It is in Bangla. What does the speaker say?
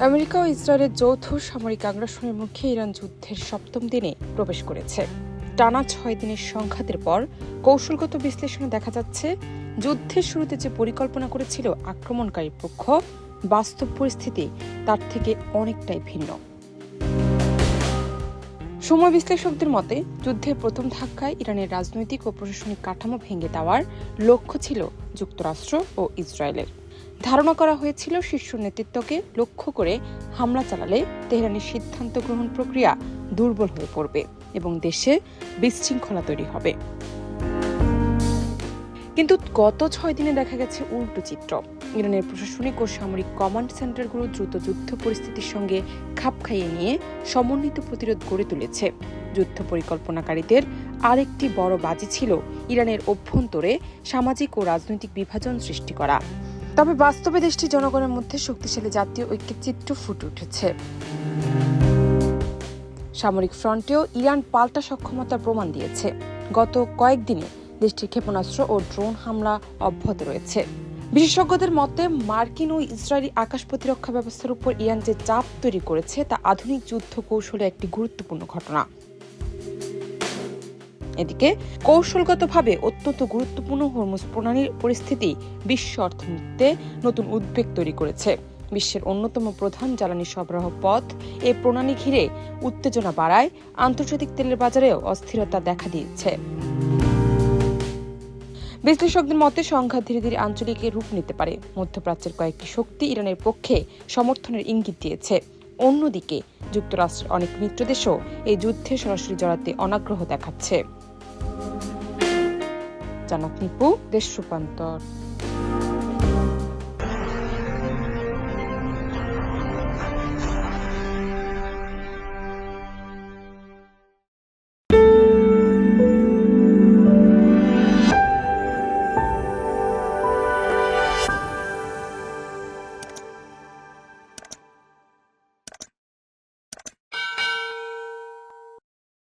আমেরিকা ও ইসরায়েলের যৌথ সামরিক আগ্রাসনের মুখে ইরান যুদ্ধের সপ্তম দিনে প্রবেশ করেছে। টানা 6 দিনের সংঘাতের পর কৌশলগত বিশ্লেষণে দেখা যাচ্ছে, যুদ্ধের শুরুতে যে পরিকল্পনা করেছিল আক্রমণকারী পক্ষ, বাস্তব পরিস্থিতি তার থেকে অনেকটাই ভিন্ন। সময় বিশ্লেষকদের মতে, যুদ্ধের প্রথম ধাক্কায় ইরানের রাজনৈতিক ও প্রশাসনিক কাঠামো ভেঙে দেওয়ার লক্ষ্য ছিল যুক্তরাষ্ট্র ও ইসরায়েলের। ধারণা করা হয়েছিল শীর্ষ নেতৃত্বকে লক্ষ্য করে হামলা চালালে তেহরানের সিদ্ধান্ত গ্রহণ প্রক্রিয়া দুর্বল হয়ে পড়বে এবং দেশে বিশৃঙ্খলা তৈরি হবে। কিন্তু গত 6 দিনে দেখা গেছে উল্টো চিত্র। ইরানের প্রশাসনিক ও সামরিক কমান্ড সেন্টারগুলো দ্রুত যুদ্ধ পরিস্থিতির সঙ্গে খাপ খাইয়ে নিয়ে সমন্বিত প্রতিরোধ গড়ে তুলেছে। যুদ্ধ পরিকল্পনাকারীদের আরেকটি বড় বাজি ছিল ইরানের অভ্যন্তরে সামাজিক ও রাজনৈতিক বিভাজন সৃষ্টি করা। তবে বাস্তবে দেশটির জনগণের মধ্যে শক্তিশালী জাতীয় ঐক্যের চিত্র ফুটে উঠেছে। সামরিক ফ্রন্টেও ইরান পাল্টা সক্ষমতার প্রমাণ দিয়েছে। গত কয়েকদিনে দেশটির ক্ষেপণাস্ত্র ও ড্রোন হামলা অব্যাহত রয়েছে। বিশেষজ্ঞদের মতে, মার্কিন ও ইসরায়েলি আকাশ প্রতিরক্ষা ব্যবস্থার উপর ইরান যে চাপ তৈরি করেছে তা আধুনিক যুদ্ধ কৌশলে একটি গুরুত্বপূর্ণ ঘটনা। এদিকে কৌশলগতভাবে অত্যন্ত গুরুত্বপূর্ণ হরমুজ প্রণালীর পরিস্থিতি বিশ্ব অর্থনীতিতে নতুন উদ্বেগ তৈরি করেছে। বিশ্বের অন্যতম প্রধান জ্বালানি সরবরাহ পথ এই প্রণালী ঘিরে উত্তেজনা বাড়ায় আন্তর্জাতিক তেলের বাজারেও অস্থিরতা দেখা দিয়েছে। বিশ্লেষকদের মতে, সংঘাত ধীরে ধীরে আঞ্চলিক রূপ নিতে পারে। মধ্যপ্রাচ্যের কয়েকটি শক্তি ইরানের পক্ষে সমর্থনের ইঙ্গিত দিয়েছে। অন্যদিকে যুক্তরাষ্ট্রের অনেক মিত্রদেশও এই যুদ্ধে সরাসরি জড়াতে অনাগ্রহ দেখাচ্ছে। জান্নাত নিপু, দেশ রূপান্তর।